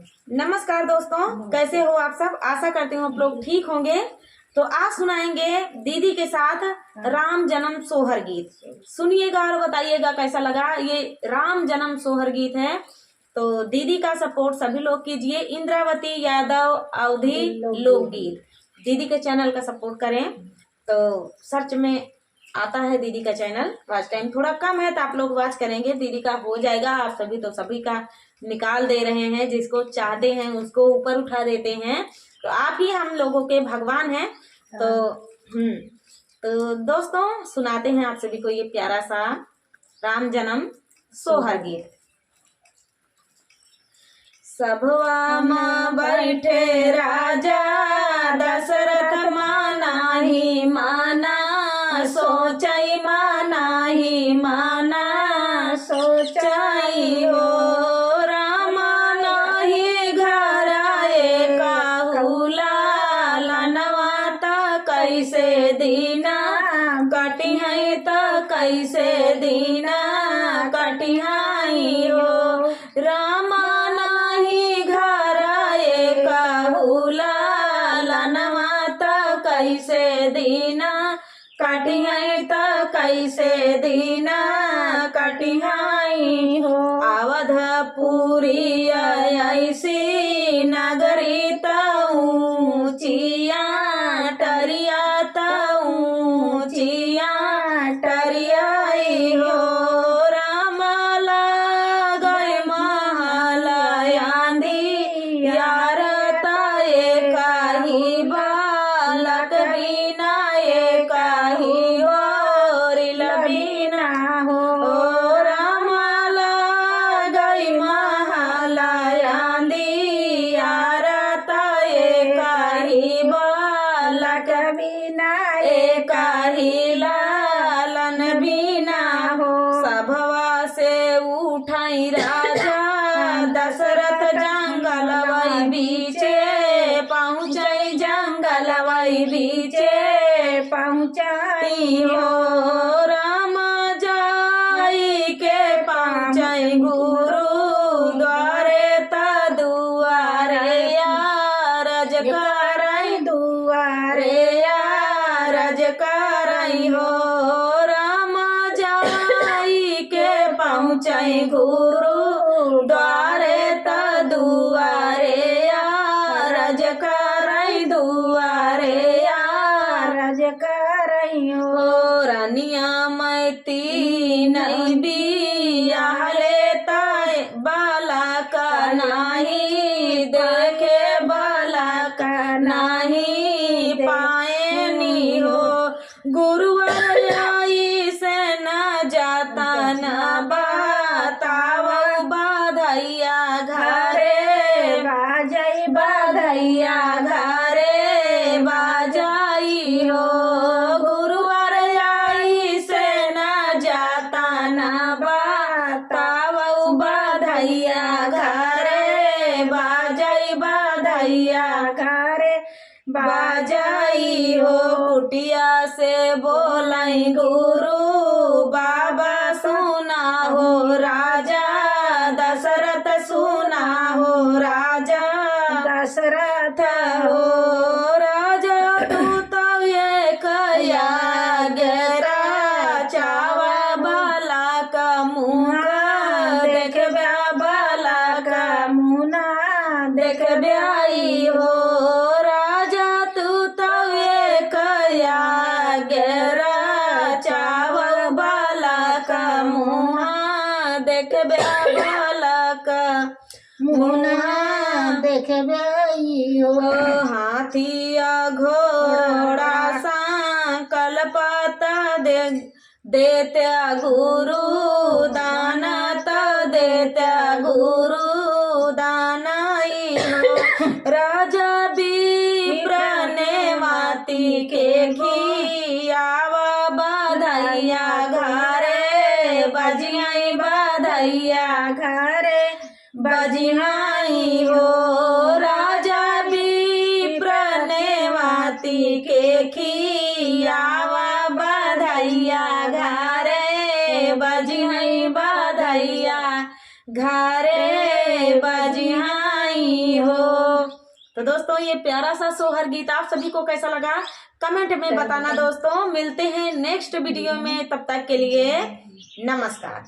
नमस्कार दोस्तों, कैसे हो आप सब। आशा करती हूँ आप लोग ठीक होंगे। तो आज सुनाएंगे दीदी के साथ राम जन्म सोहर गीत। सुनिएगा और बताइएगा कैसा लगा। ये राम जन्म सोहर गीत है, तो दीदी का सपोर्ट सभी लोग कीजिए। इंद्रावती यादव अवधि लोकगीत, दीदी के चैनल का सपोर्ट करें। तो सर्च में आता है दीदी का चैनल। वॉच टाइम थोड़ा कम है तो आप लोग वॉच करेंगे, दीदी का हो जाएगा। आप सभी तो सभी का निकाल दे रहे हैं, जिसको चाहते हैं उसको ऊपर उठा देते हैं। तो आप ही हम लोगों के भगवान हैं। तो दोस्तों सुनाते हैं आप सभी को ये प्यारा सा राम जन्म सोहर गीत। सभवा में बैठे राजा दशरथ माना ही माना, सोचाई माना ही माना, सोचाई हो रामा नाही घर आए काहुला, लनवाता कैसे दीना कटिहाई त कैसे दीना कटिहाई हो रामा कैसे दीना कटिहाई त कैसे दीना कटिहाई हो। अवधपुरी ऐसी नगरी तऊचिया टरिया तऊचिया टरियाई हो रामला गए महल आंधी यार ताए काही बालक बिना ये काही और लबीना हो रामला गई महला आंधी यार ताए काही बालक बिना ये काही लालन बिना हो। सभवा से उठाई राजा दशरथ जंगल वही बीचे पहुँचई जंगल वही बीचे पहुँचाई हो राम जाई के पहुँचई गुरु द्वारे दुआरे रज करई दुआरे रज करई हो राम जाई के पहुँचई गुरु द्वारे दुआरे रज करई दुआरे रज करई हो। रनिया मैती नहीं बियाहले ताए बाला का नाही देखे बाला का नाही पाए नी हो गुरुवर आई से न जाता न बताव बाधैया घरे बाजई बाधैया घरे बाजाई हो गुरुवर आई से न जाता न बताव बाधैया घरे बाजई बाधैया घरे बाजाई हो। कुटिया से बोलाई गुरु बाबा सुना हो राजा दशरथ सुना हो राजा दशरथ हो राजा तू तो ये कया गेरा चावा बाला का मुँह देख ब्या बाला का मुना देख ब्याई हो राजा तू तो ये कया गेरा चावा बाला का मुँह देख ब्या बाला का मुना देख ब्याई हो। हाथिया घोड़ा संकल्पता देत्या गुरु दाना त देत्या गुरु दानाई हो राजा विप्र ने माती के खियावा बधैया घरे बजियाई बधैया घरे बजिहाई हो राजा विप्र ने माती के खियावा बधैया घरे बजिहाई बधैया घरे बजिहाई तो दोस्तों ये प्यारा सा सोहर गीत आप सभी को कैसा लगा कमेंट में बताना दोस्तों। मिलते हैं नेक्स्ट वीडियो में, तब तक के लिए नमस्कार।